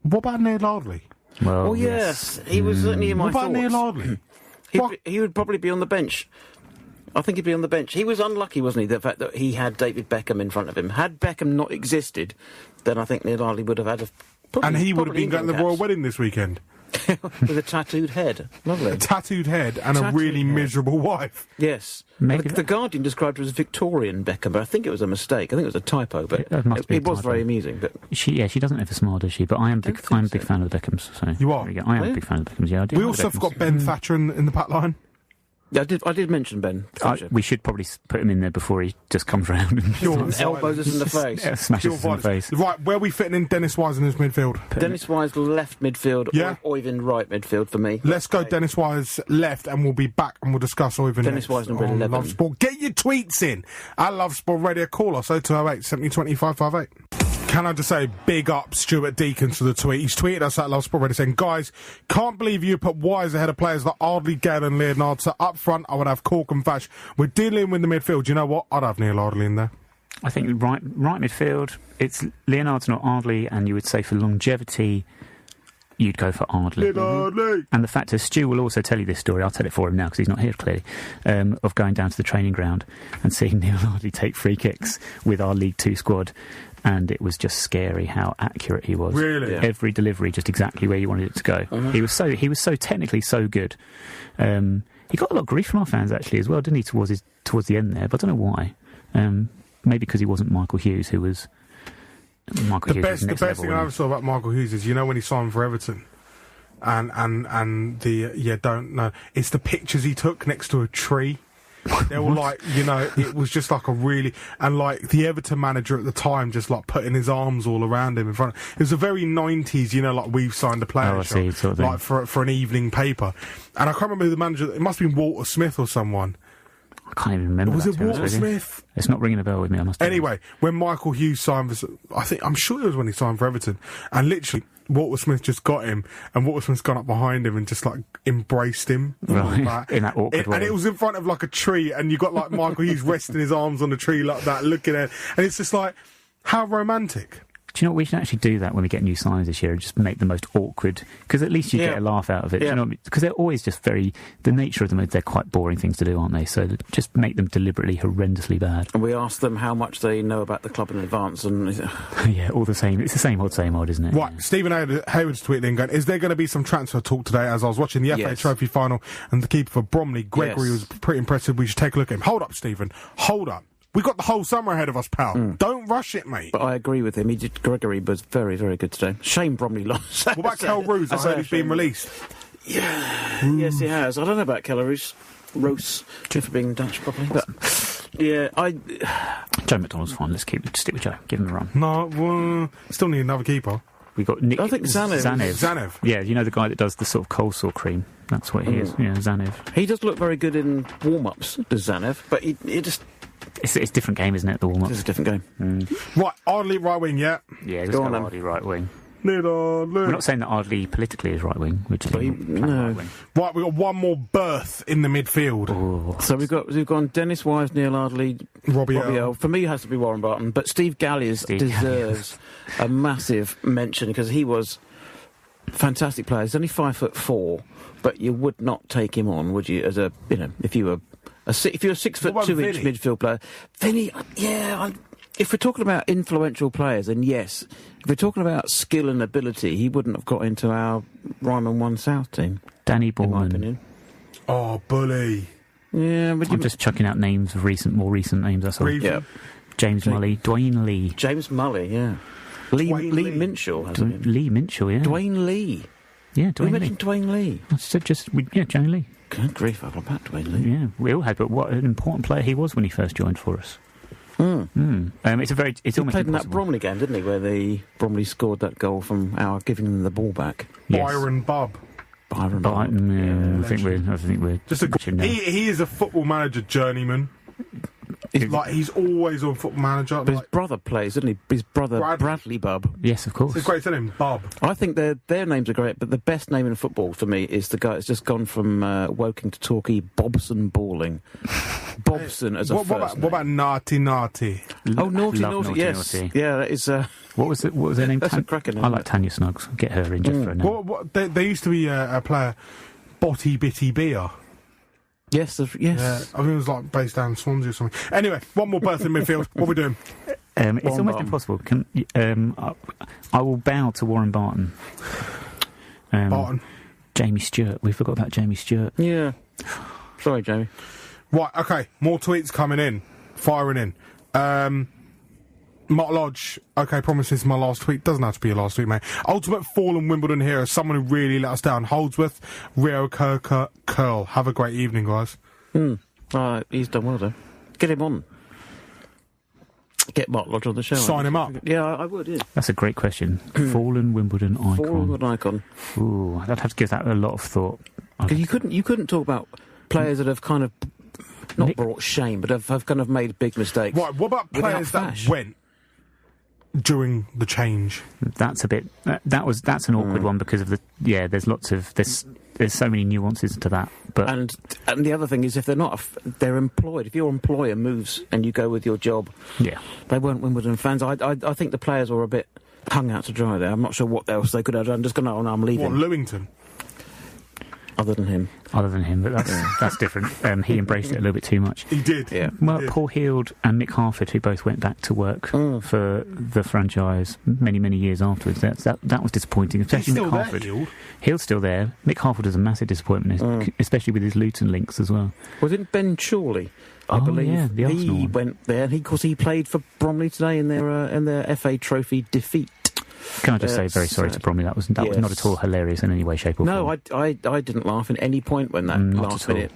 What about Neil Ardley? Well, yes. He was certainly in my thoughts. What about Neil Ardley? He would probably be on the bench. I think he'd be on the bench. He was unlucky, wasn't he, the fact that he had David Beckham in front of him. Had Beckham not existed, then I think Neil Ardley would have had and he would have been going to the royal wedding this weekend. With a tattooed head. Lovely. A tattooed head and a really miserable wife. Yes. The Guardian described her as Victorian Beckham, but I think it was a mistake. I think it was a typo, but it was very amusing. But she doesn't ever smile, does she? But I'm a big fan of the Beckhams. So you are? I am a big fan of the Beckhams, yeah. We also forgot Ben Thatcher in the back line. Yeah, I did mention Ben Thatcher. We should probably put him in there before he just comes round and elbows us in the face. Smashes us in the face. Right, where are we fitting in Dennis Wise in his midfield? Dennis Wise left midfield, Oyvind right midfield for me. Let's go Dennis Wise left, and we'll be back and we'll discuss Oyvind Dennis Wise number 11. Love Sport. Get your tweets in. I Love Sport Radio. Call us 0208 70 25 58. Can I just say, big up Stuart Deacons for the tweet. He's tweeted us at Love Sport Radio saying, guys, can't believe you put Wise ahead of players like Ardley, Gale and Leonard. So up front, I would have Cork and Fash. We're dealing with the midfield. You know what? I'd have Neil Ardley in there. I think right midfield, it's Leonard's not Ardley, and you would say for longevity, you'd go for Ardley. And the fact is, Stu will also tell you this story, I'll tell it for him now because he's not here clearly, of going down to the training ground and seeing Neil Ardley take free kicks with our League Two squad. And it was just scary how accurate he was. Really? Yeah. Every delivery, just exactly where you wanted it to go. He was so technically so good. He got a lot of grief from our fans actually as well, didn't he? Towards the end there, but I don't know why. Maybe because he wasn't Michael Hughes, who was Michael Hughes. The best thing I ever saw about Michael Hughes is when he signed for Everton, and the it's the pictures he took next to a tree. They were like, it was just like the Everton manager at the time just like putting his arms all around him in front. It was a very 90s, like we've signed a player shot, sort of like for an evening paper. And I can't remember who the manager, it must have been Walter Smith or someone. I can't even remember. Was it Walter Smith? It's not ringing a bell with me, I must Anyway, when Michael Hughes signed for, I'm sure it was when he signed for Everton, and literally Walter Smith just got him, and Walter Smith's gone up behind him and just like embraced him. Right, in that awkward way. And it was in front of like a tree, and you got like Michael Hughes resting his arms on the tree like that, looking at it, and it's just like, how romantic. Do you know what? We should actually do that when we get new signs this year and just make the most awkward, because at least you get a laugh out of it. Yeah. Do you know what I mean? Because they're always just the nature of them, they're quite boring things to do, aren't they? So just make them deliberately horrendously bad. And we ask them how much they know about the club in advance, and yeah, all the same. It's the same old, isn't it? Right, yeah. Stephen Hayward's tweeting in going, is there going to be some transfer talk today? As I was watching the FA Trophy final and the keeper for Bromley, Gregory, was pretty impressive. We should take a look at him. Hold up, Stephen. Hold up. We got the whole summer ahead of us, pal. Don't rush it, mate. But I agree with him. Gregory was very, very good today. Shame Bromley lost. What about Kel Roos? I heard he's been released. Yeah. Yes, he has. I don't know about Kel Roos. For being Dutch properly. But, yeah, Joe McDonald's fine. Let's stick with Joe. Give him a run. No, still need another keeper. We got Nick. I think Zanev. Yeah, you know the guy that does the sort of coleslaw cream. That's what he is. Yeah, Zanev. He does look very good in warm-ups, does Zanev, but he just... It's a different game, isn't it, the warm-up? It's a different game. Right, Ardley right wing, yeah? Yeah, let's go Ardley right wing. We're not saying that Ardley politically is right wing. We're just right wing. Right, we've got one more berth in the midfield. Oh. So we've gone Dennis Wise, Neil Ardley, Robbie Earl. For me, it has to be Warren Barton, but Steve Galliers deserves a massive mention because he was a fantastic player. He's only 5'4", but you would not take him on, would you? As a if you were a 6'2" midfield player, Vinny, if we're talking about influential players, then yes. If we're talking about skill and ability, he wouldn't have got into our Ryman 1 South team. Danny Ballman. In my opinion. Oh, Bully. Yeah, but I'm just chucking out names of more recent names, that's all. Yeah. James Mully, Dwayne Lee. James Mully, yeah. Lee Minshall, hasn't he? Lee Minshall, yeah. Dwayne Lee. Yeah, Dwayne Lee. We mentioned Dwayne Lee. I said Dwayne Lee. Good grief, I forgot about Dwayne Lee. Yeah, we all had, but what an important player he was when he first joined for us. It's almost played impossible. in that Bromley game, didn't he, where Bromley scored that goal from our giving them the ball back. Yes. Byron Bubb. Byron Bubb. I think we're just he is a football manager journeyman. He's always on Football Manager. But his brother plays, doesn't he? His brother Bradley Bubb. Yes, of course. It's a great name, Bubb. I think their names are great, but the best name in football for me is the guy that's just gone from Woking to Torquay, Bobson Balling. Bobson as a first name. What about Naughty? Oh, Naughty, yes. Naughty. Yeah, that is... What was her name? That's a cracking name. I like Tanya Snuggs. Get her in just for a name. There used to be a player, Botty Bitty Beer. Yes, yes. Yeah, I think it was like based down in Swansea or something. Anyway, one more berth in midfield. What are we doing? It's almost impossible. I will bow to Warren Barton. Barton. Jamie Stewart. We forgot about Jamie Stewart. Yeah. Sorry, Jamie. Right, okay. More tweets coming in. Firing in. Mark Lodge, okay, promises my last tweet. Doesn't have to be your last tweet, mate. Ultimate fallen Wimbledon hero, someone who really let us down. Holdsworth, Rio Curl. Have a great evening, guys. He's done well, though. Get him on. Get Mark Lodge on the show. Sign him up. Yeah, I would, yeah. That's a great question. Fallen Wimbledon icon. Fallen Wimbledon icon. Ooh, I'd have to give that a lot of thought. Because you couldn't talk about players that have kind of not brought shame, but have kind of made big mistakes. Right, what about players that went during the change? That's a bit. That's an awkward one because of there's so many nuances to that. But and the other thing is if they're employed. If your employer moves and you go with your job, they weren't Wimbledon fans. I think the players were a bit hung out to dry there. I'm not sure what else they could have done. Just gone, I'm leaving. What, Lewington? Other than him, but that's different. He embraced it a little bit too much. He did. Yeah. Well, Paul Heald and Mick Harford, who both went back to work for the franchise many years afterwards. That was disappointing, especially Mick Harford. Heald's still there. Mick Harford was a massive disappointment, especially with his Luton links as well. Wasn't Ben Chorley? I believe the Arsenal he went there. He played for Bromley today in their FA Trophy defeat. Can I just say very sorry to Bromley? That was not at all hilarious in any way, shape or form. No, I didn't laugh at any point when that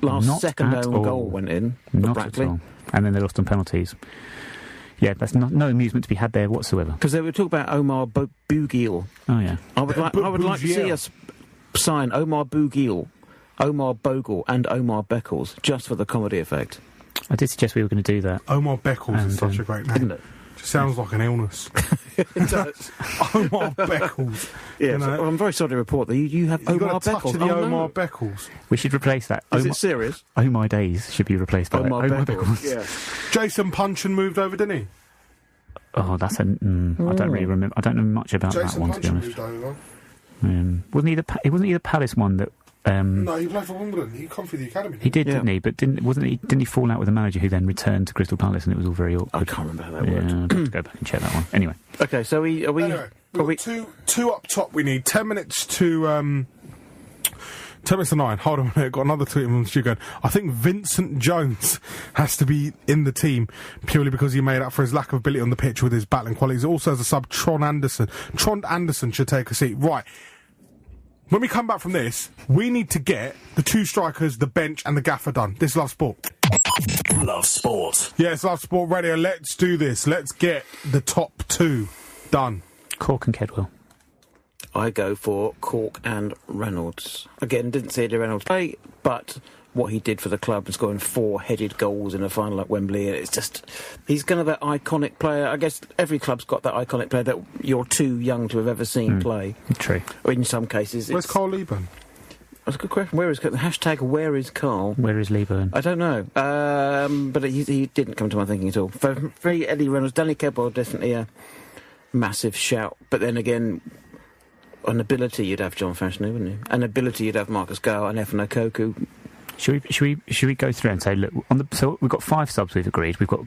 last second own goal went in for Brackley. At all. And then they lost on penalties. Yeah, that's no amusement to be had there whatsoever. Because they were talking about Omar Bouguil. Oh yeah, I would like to see us sign Omar Bouguil, Omar Bogle, and Omar Beckles just for the comedy effect. I did suggest we were going to do that. Omar Beckles is such a great name. Isn't it? Sounds like an illness. It does. Omar Beckles. Yeah, well, I'm very sorry to report that you have Omar got a touch Beckles. Of the Omar Beckles. We should replace that. Is it serious? My Days should be replaced by Omar Beckles. Yeah. Jason Punchin moved over, didn't he? Oh, that's a... I don't really remember. I don't know much about that one, to be honest. Wasn't he the Palace one that... no, he played for Wimbledon. He come through the academy. He did, didn't he? But didn't he fall out with the manager who then returned to Crystal Palace, and it was all very awkward? I can't remember how that worked. I'll have to go back and check that one. Anyway. Okay, so are we two up top. We need 10 minutes to 10 minutes to 9. Hold on a minute. Got another tweet from Stu going, I think Vincent Jones has to be in the team purely because he made up for his lack of ability on the pitch with his battling qualities. Also, as a sub, Trond Anderson should take a seat. Right. When we come back from this, we need to get the 2 strikers, the bench, and the gaffer done. This is Love Sport. Love Sport. Yes, Love Sport Radio. Let's do this. Let's get the top 2 done. Cork and Kedwell. I go for Cork and Reynolds. Again, didn't see Eddie Reynolds play, but what he did for the club and scoring 4-headed goals in a final at Wembley, it's just... He's kind of that iconic player. I guess every club's got that iconic player that you're too young to have ever seen play. True. Or in some cases... Where's Carl Lieburn? That's a good question. Where is Carl? Where is Carl? Where is Lieburn? I don't know. But he didn't come to my thinking at all. For me, Eddie Reynolds, Danny Kedwell, definitely a massive shout. But then again... An ability, you'd have John Fashanu, wouldn't you? An ability, you'd have Marcus Gale and Efan Okoku. Should we go through and say, look, so we've got 5 subs we've agreed. We've got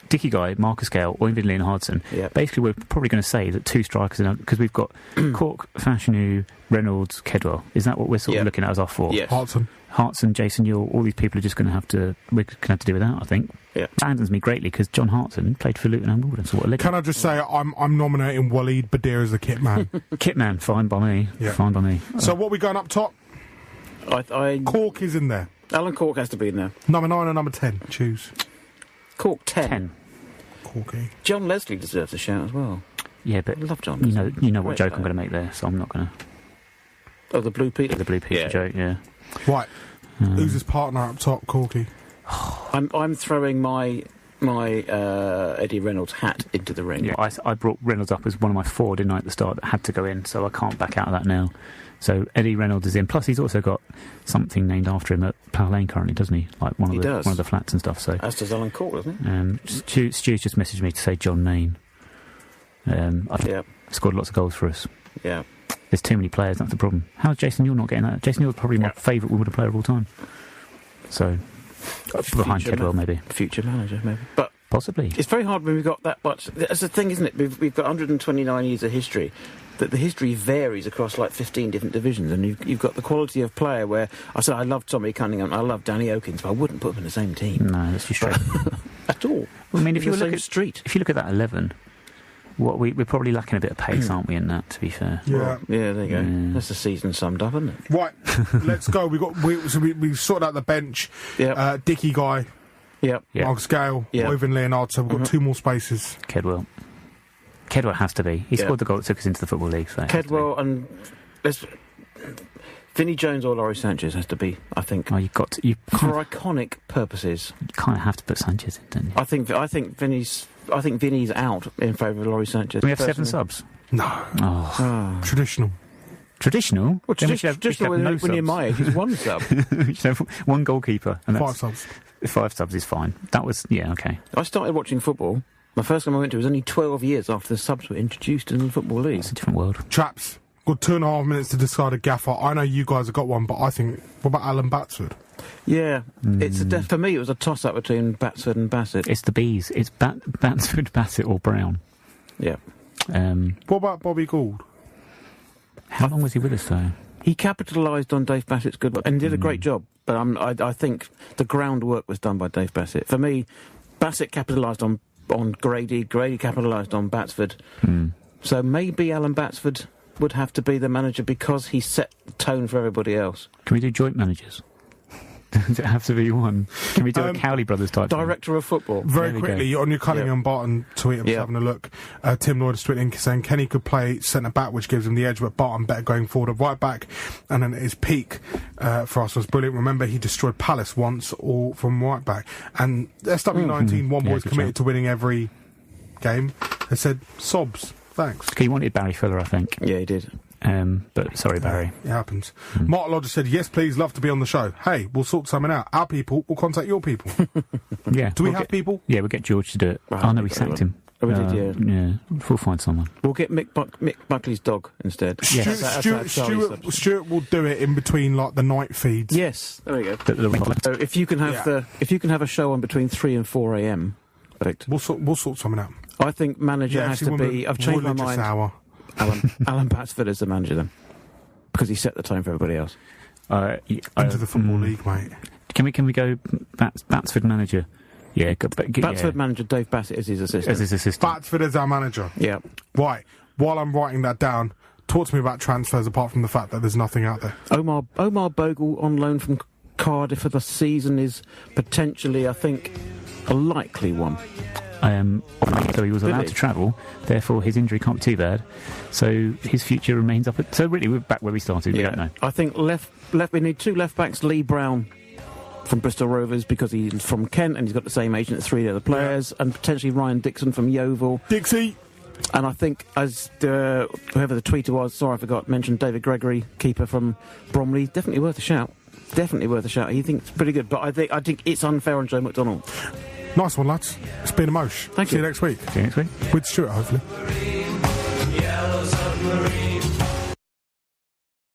Dickie Guy, Marcus Gale, Oivind Lee and Hardson. Yep. Basically, we're probably going to say that 2 strikers, because we've got Cork, Fashanu, Reynolds, Kedwell. Is that what we're sort of looking at as our 4? Yes. Hartson, Jason Ewell, all these people are just going to have to do with that, I think. Yeah. Saddens me greatly because John Hartson played for Luton and Wimbledon, so what a legend. Can I just say I'm nominating Waleed Badir as the kit man. Kit man, fine by me. Yeah. Fine by me. So what are we going up top? Cork is in there. Alan Cork has to be in there. Number 9 and number 10. Choose. Cork 10. Corky. John Leslie deserves a shout as well. Yeah, but I love John Leslie. You know what joke I'm going to make there, so I'm not going to... Oh, the Blue Peter? The Blue Peter joke, yeah. Right. Who's his partner up top, Corky? I'm throwing my Eddie Reynolds hat into the ring. Yeah, I brought Reynolds up as one of my 4, didn't I, at the start, that had to go in, so I can't back out of that now. So Eddie Reynolds is in. Plus, he's also got something named after him at Plough Lane currently, doesn't he? Like one of the flats and stuff. So as does Alan Cork, doesn't he? Stu's just messaged me to say John Nain. I've scored lots of goals for us. Yeah. There's too many players, that's the problem. How's Jason Ewell not getting that? Jason Ewell's probably my favourite Wimbledon player of all time. So, behind Kedwell, maybe. Future manager, maybe. But possibly. It's very hard when we've got that much. That's the thing, isn't it? We've got 129 years of history. That the history varies across like 15 different divisions, and you've got the quality of player where I said I love Tommy Cunningham, I love Danny Okins, but I wouldn't put them in the same team. No, that's just straight. At all. Well, I mean, if you look at that 11, we're probably lacking a bit of pace, aren't we? In that, to be fair. Yeah, well, yeah. There you go. Yeah. That's the season summed up, isn't it? Right, let's go. We sorted out the bench. Yeah. Dickie Guy. Yep. Marcus Gale. Oivind Leonard. So we've got 2 more spaces. Kedwell has to be. He scored the goal that took us into the Football League. So Kedwell and Vinnie Jones or Laurie Sanchez has to be, I think. Oh, for iconic purposes. You kind of have to put Sanchez in, don't you? I think Vinny's out in favour of Laurie Sanchez. Do we have 7 subs? No. Oh. Traditional. Traditional? Well, traditional when you're my age is 1 sub. We should have 1 goalkeeper. And 5 subs. 5 subs is fine. That was, okay. I started watching football. The first time I went to was only 12 years after the subs were introduced in the Football League. It's a different world. Chaps, got 2.5 minutes to decide a gaffer. I know you guys have got one, but I think... What about Alan Batsford? Yeah. For me, it was a toss-up between Batsford and Bassett. It's the Bs. It's Batsford, Bassett or Brown. Yeah. What about Bobby Gould? How long was he with us, though? He capitalised on Dave Bassett's good work and did a great job. But I think the groundwork was done by Dave Bassett. For me, Bassett capitalised on Grady capitalised on Batsford. So maybe Alan Batsford would have to be the manager because he set the tone for everybody else. Can we do joint managers? Does it have to be one? Can we do a Cowley Brothers type Director of football. Very quickly, on your Cunningham Barton tweet, I'm just having a look. Tim Lloyd is tweeting saying Kenny could play centre-back, which gives him the edge, but Barton better going forward at right-back. And then his peak for us was brilliant. Remember, he destroyed Palace once, all from right-back. And SW19, one boy's committed to winning every game. They said, sobs, thanks. He wanted Barry Fuller, I think. Yeah, he did. But sorry, Barry. It happens. Mark Lodger said, yes, please, love to be on the show. Hey, we'll sort something out. Our people will contact your people. Yeah. Do we have people? Yeah, we'll get George to do it. Oh, no, we sacked him. Oh, we did, yeah. We'll find someone. We'll get Mick Buckley's dog instead. Stuart will do it in between like the night feeds. Yes, there we go. So if you can have a show on between 3 and 4 a.m. Perfect. We'll sort something out. I think manager has to be. I've changed my mind. Hour. Alan Batsford is the manager then, because he set the tone for everybody else. Into the Football League, mate. Can we go Batsford manager? Yeah, Batsford manager Dave Bassett is his assistant. Batsford is our manager. Yeah. Right. While I'm writing that down, talk to me about transfers apart from the fact that there's nothing out there. Omar Bogle on loan from Cardiff for the season is potentially, I think, a likely one. So he was allowed to travel, therefore his injury can't be too bad. So his future remains up. So really, we're back where we started. We don't know. I think left. We need 2 left backs. Lee Brown from Bristol Rovers because he's from Kent and he's got the same agent as 3 other players, and potentially Ryan Dixon from Yeovil. Dixie. And I think, as whoever the tweeter was, sorry I forgot, mentioned David Gregory, keeper from Bromley. Definitely worth a shout. He thinks it's pretty good, but I think it's unfair on Joe McDonnell. Nice one, lads. It's been a mosh. Thank you. See you next week. See you next week. With Stuart, hopefully. Yellow submarine.